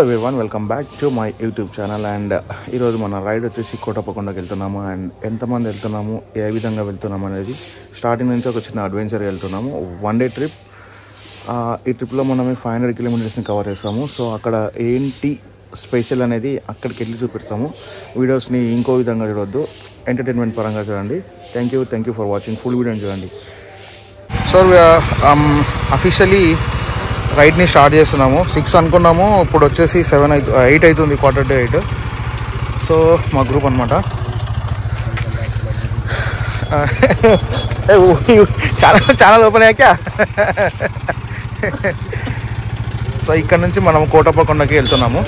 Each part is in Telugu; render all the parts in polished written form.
Everyone, welcome back to my YouTube channel. And ఈరోజు మన రైడ్ వచ్చేసి కోటప్పకొండకి వెళ్తున్నాము. అండ్ ఎంతమంది వెళ్తున్నాము, ఏ విధంగా వెళ్తున్నాము అనేది స్టార్టింగ్ నుంచి ఒక చిన్న అడ్వెంచర్ వెళ్తున్నాము. 1 డే ట్రిప్. ఈ ట్రిప్లో మనం 500 కిలోమీటర్స్ని కవర్ చేస్తాము. సో అక్కడ ఏంటి స్పెషల్ అనేది అక్కడికి వెళ్ళి చూపిస్తాము. వీడియోస్ని ఇంకో విధంగా చూడొద్దు, ఎంటర్టైన్మెంట్ పరంగా చూడండి. Thank you for watching. Full వీడియోని చూడండి. సో అఫీషియలీ రైడ్ని స్టార్ట్ చేస్తున్నాము. 6 అనుకున్నాము, ఇప్పుడు వచ్చేసి 8 అవుతుంది, 7:45. సో మా గ్రూప్ అనమాట. ఛానల్ ఓపెన్ అయ్యాక సో ఇక్కడ నుంచి మనం కోటప్పకొండకి వెళ్తున్నాము.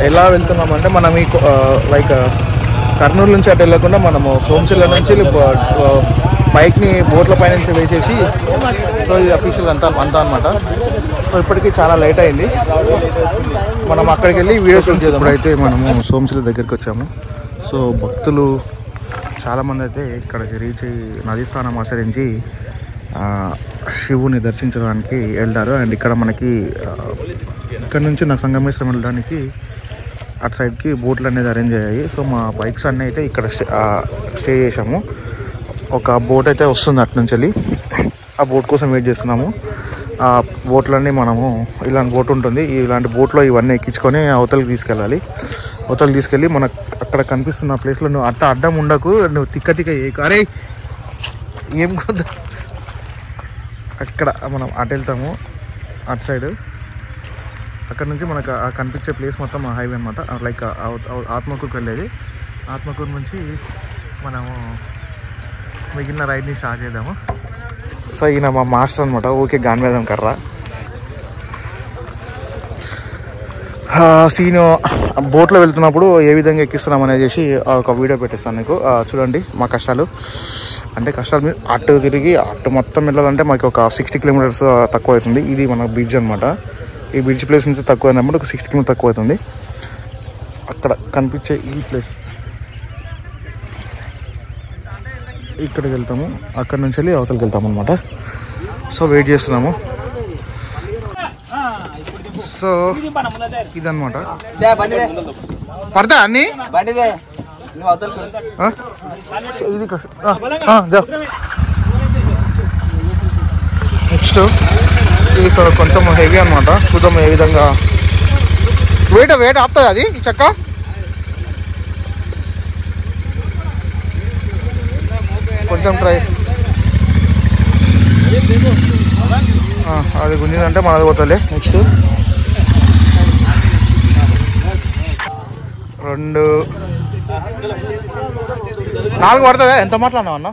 ఎలా వెళ్తున్నాము అంటే మనం ఈ లైక్ కర్నూలు నుంచి అటు వెళ్ళకుండా మనము సోమశిల నుంచి బైక్ని బోట్ల పై నుంచి వేసేసి, సో ఇది అఫీషియల్ అంతా అనమాట. సో ఇప్పటికీ చాలా లేట్ అయింది. మనం అక్కడికి వెళ్ళి వీడియోస్ చేద్దాం. ఇప్పుడైతే మనము సోమశిల దగ్గరికి వచ్చాము. సో భక్తులు చాలామంది అయితే ఇక్కడికి రీచ్ అయ్యి నదీ స్నానం ఆచరించి శివుని దర్శించడానికి వెళ్తారు. అండ్ ఇక్కడ మనకి ఇక్కడ నుంచి నా సంగమేశ్వరం వెళ్ళడానికి అటు సైడ్కి బోట్లు అనేది అరేంజ్ అయ్యాయి. సో మా బైక్స్ అన్నీ అయితే ఇక్కడ స్టే చేసాము. ఒక బోట్ అయితే వస్తుంది అటు నుంచి వెళ్ళి, ఆ బోట్ కోసం వెయిట్ చేస్తున్నాము. ఆ బోట్లన్నీ మనము ఇలాంటి బోట్ ఉంటుంది, ఇలాంటి బోట్లో ఇవన్నీ ఎక్కించుకొని అవతలకి తీసుకెళ్ళి మనకు అక్కడ కనిపిస్తున్న ప్లేస్లో నువ్వు అడ్డం ఉండకు, నువ్వు తిక్క అరే ఏం కొద్దు అక్కడ మనం అటు వెళ్తాము. అటు సైడ్ అక్కడ నుంచి మనకు కనిపించే ప్లేస్ మొత్తం హైవే అనమాట. లైక్ ఆత్మకూరుకి వెళ్ళేది. ఆత్మకూరు నుంచి మనము మిగిలిన రైడ్ని స్టార్ట్ చేద్దాము. సో ఈయన మా మాస్టర్ అనమాట, ఓకే గాన్ వేద్దాం కర్రా. సీను బోట్లో వెళ్తున్నప్పుడు ఏ విధంగా ఎక్కిస్తున్నాం అనేసి ఒక వీడియో పెట్టేస్తాను నీకు. చూడండి మా కష్టాలు మీద అటు తిరిగి అటు మొత్తం వెళ్ళాలంటే మాకు ఒక 60 కిలోమీటర్స్ తక్కువ అవుతుంది. ఇది మన బ్రిడ్జ్ అనమాట. ఈ బ్రిడ్జ్ ప్లేస్ నుంచి తక్కువ అయినప్పుడు ఒక 60 కిలోమీటర్స్ తక్కువ అవుతుంది. అక్కడ కనిపించే ఈ ప్లేస్ ఇక్కడికి వెళ్తాము, అక్కడ నుంచి వెళ్ళి అవతలకి వెళ్తాము అనమాట. సో వెయిట్ చేస్తున్నాము. సో ఇదనమాట. పడతా అన్నీ ఇది నెక్స్ట్ ఇది ఇక్కడ కొంచెం హెవీ అనమాట. చూద్దాం ఏ విధంగా వెయిట్ ఆపుతుంది అది ఈ చెక్క. కొంచెం ట్రై, అది గుంజిందంటే మనది పోతలే. నెక్స్ట్ 2 4 పడుతుందా? ఎంత మాట్లాడినావు అన్న?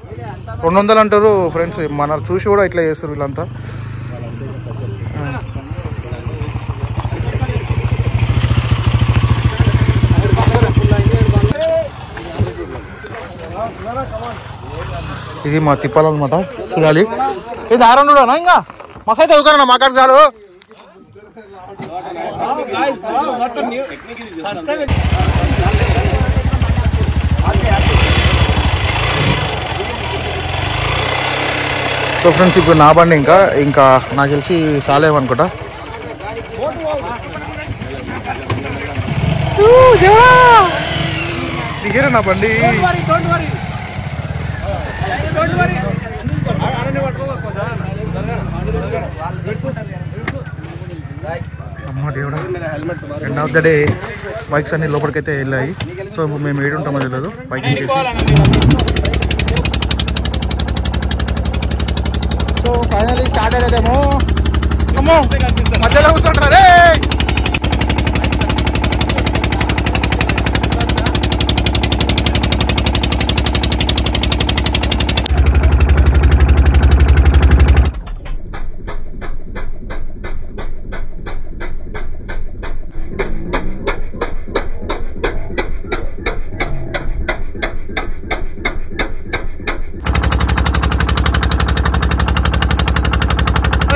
200 అంటారు ఫ్రెండ్స్. మన చూసి కూడా ఇట్లా చేస్తారు వీళ్ళంతా. ఇది మా తిప్పాలన్నమాట, చూడాలి. ఇది ఆరండునా ఇంకా మసైతే చదువుకున్నా మా కాడికి చాలు. సో ఫ్రెండ్స్ ఇప్పుడు నా బండి ఇంకా నాకు తెలిసి సాలేమనుకుంటా. దిగరా నా బండి. అమ్మ దేవుడా, end of the day bikes అన్ని లోపలికైతే వెళ్ళాయి. సో ఇప్పుడు మేము ఏడుంటామో తెలియదు బైకింగ్ చేసి. సో ఫైనల్లీ స్టార్ట్ అయ్యేదేమో. అమ్మో మధ్యలో కూర్చుంటారా రే.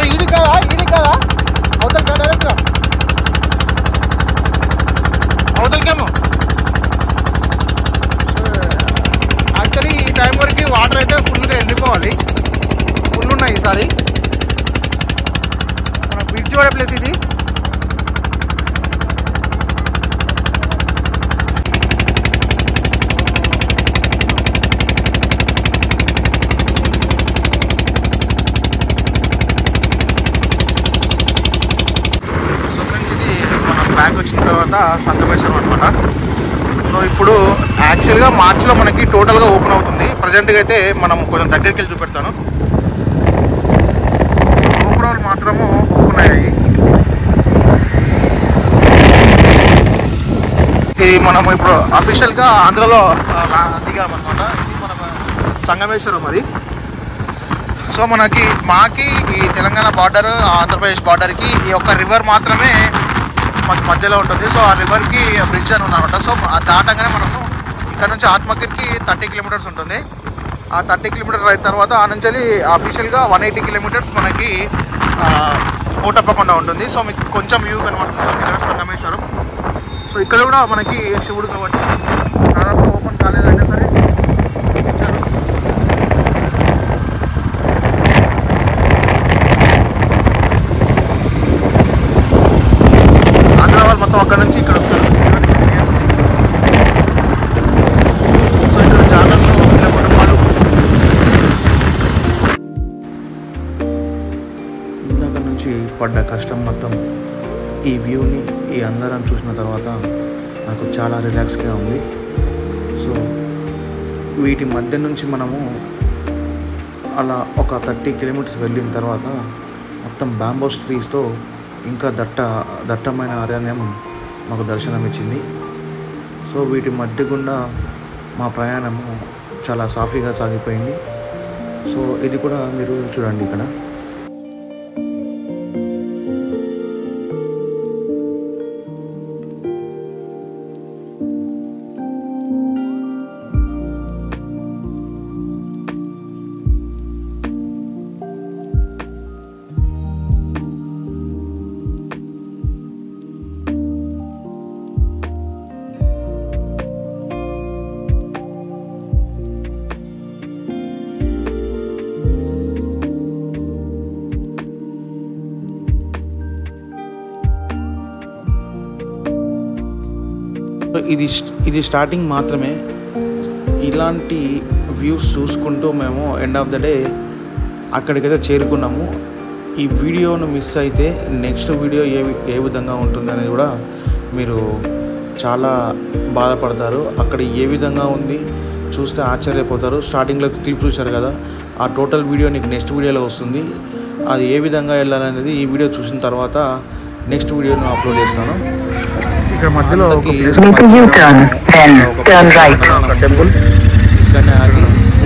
ఈడి కదా అవతల డైరెక్ట్గా తర్వాత సంగమేశ్వరం అనమాట. సో ఇప్పుడు యాక్చువల్గా మార్చిలో మనకి టోటల్గా ఓపెన్ అవుతుంది. ప్రజెంట్గా అయితే మనం కొంచెం దగ్గరికి వెళ్ళి చూపెడతాను. గోపురాలు మాత్రము ఓపెన్ అయ్యాయి. ఇది మనం ఇప్పుడు అఫీషియల్గా ఆంధ్రలో దిగామన్నమాట. ఇది మన సంగమేశ్వరం అది. సో మాకి ఈ తెలంగాణ బార్డర్ ఆంధ్రప్రదేశ్ బార్డర్కి ఈ యొక్క రివర్ మాత్రమే మధ్యలో ఉంటుంది. సో ఆ రివర్కి బ్రిడ్జ్ అని ఉందన్నమాట. సో దాటంగానే మనము ఇక్కడ నుంచి ఆత్మగిరికి 30 కిలోమీటర్స్ ఉంటుంది. ఆ 30 కిలోమీటర్ రైడ్ తర్వాత ఆ నుంచి అఫీషియల్గా 180 కిలోమీటర్స్ మనకి కోటప్పకొండ ఉంటుంది. సో మీకు కొంచెం వ్యూ కనబడుతుంది ఇక్కడ సంగమేశ్వరం. సో ఇక్కడ కూడా మనకి శివుడు కాబట్టి దాదాపు ఓపెన్ కాలేదంటే సరే ఆంధ్ర వాళ్ళు మొత్తం అక్కడ నుంచి ఇక్కడ వస్తారు. సో ఇక్కడ జాతరలో ఇలా కుటుంబాలు ఇందాక నుంచి పడ్డ కష్టం మొత్తం ఈ వ్యూని ఈ అందరం చూసిన తర్వాత నాకు చాలా రిలాక్స్గా ఉంది. సో వీటి మధ్య నుంచి మనము అలా ఒక 30 కిలోమీటర్స్ వెళ్ళిన తర్వాత మొత్తం బ్యాంబోస్ ట్రీస్తో ఇంకా దట్టమైన అరణ్యం మాకు దర్శనం ఇచ్చింది. సో వీటి మధ్య గుండా మా ప్రయాణము చాలా సాఫీగా సాగిపోయింది. సో ఇది కూడా మీరు చూడండి. ఇక్కడ ఇది స్టార్టింగ్ మాత్రమే. ఇలాంటి వ్యూస్ చూసుకుంటూ మేము ఎండ్ ఆఫ్ ద డే అక్కడికైతే చేరుకున్నాము. ఈ వీడియోను మిస్ అయితే నెక్స్ట్ వీడియో ఏ విధంగా ఉంటుందనేది కూడా మీరు చాలా బాధపడతారు. అక్కడ ఏ విధంగా ఉంది చూస్తే ఆశ్చర్యపోతారు. స్టార్టింగ్లో క్లిప్ చూశారు కదా, ఆ టోటల్ వీడియో నీకు నెక్స్ట్ వీడియోలో వస్తుంది. అది ఏ విధంగా వెళ్ళాలనేది ఈ వీడియో చూసిన తర్వాత నెక్స్ట్ వీడియోను అప్లోడ్ చేస్తాను. ఇక్కడ మధ్యలో టెంపుల్ ఇక్కడనే ఆగి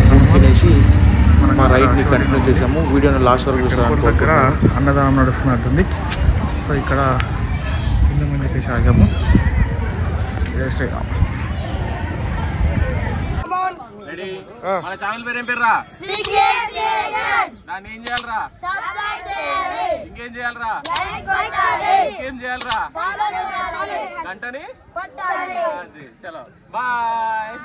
ఫుడ్ తినేసి మా రైడ్ని కంటిన్యూ చేసాము. వీడియోని లాస్ట్ వరకు చూస్తాను. ఇక్కడ అన్నదానం నడుస్తున్నట్టుంది. సో ఇక్కడ కొంతమంది చెప్పేసి ఆగాము. జై శ్రీరామ్. మన ఛానల్ పేరు ఏం పేర్రా? దాన్ని ఏం చేయాలరా? ఇంకేం చేయాలరా? ఇంకేం చేయాలరా? గంటని చలో బాయ్.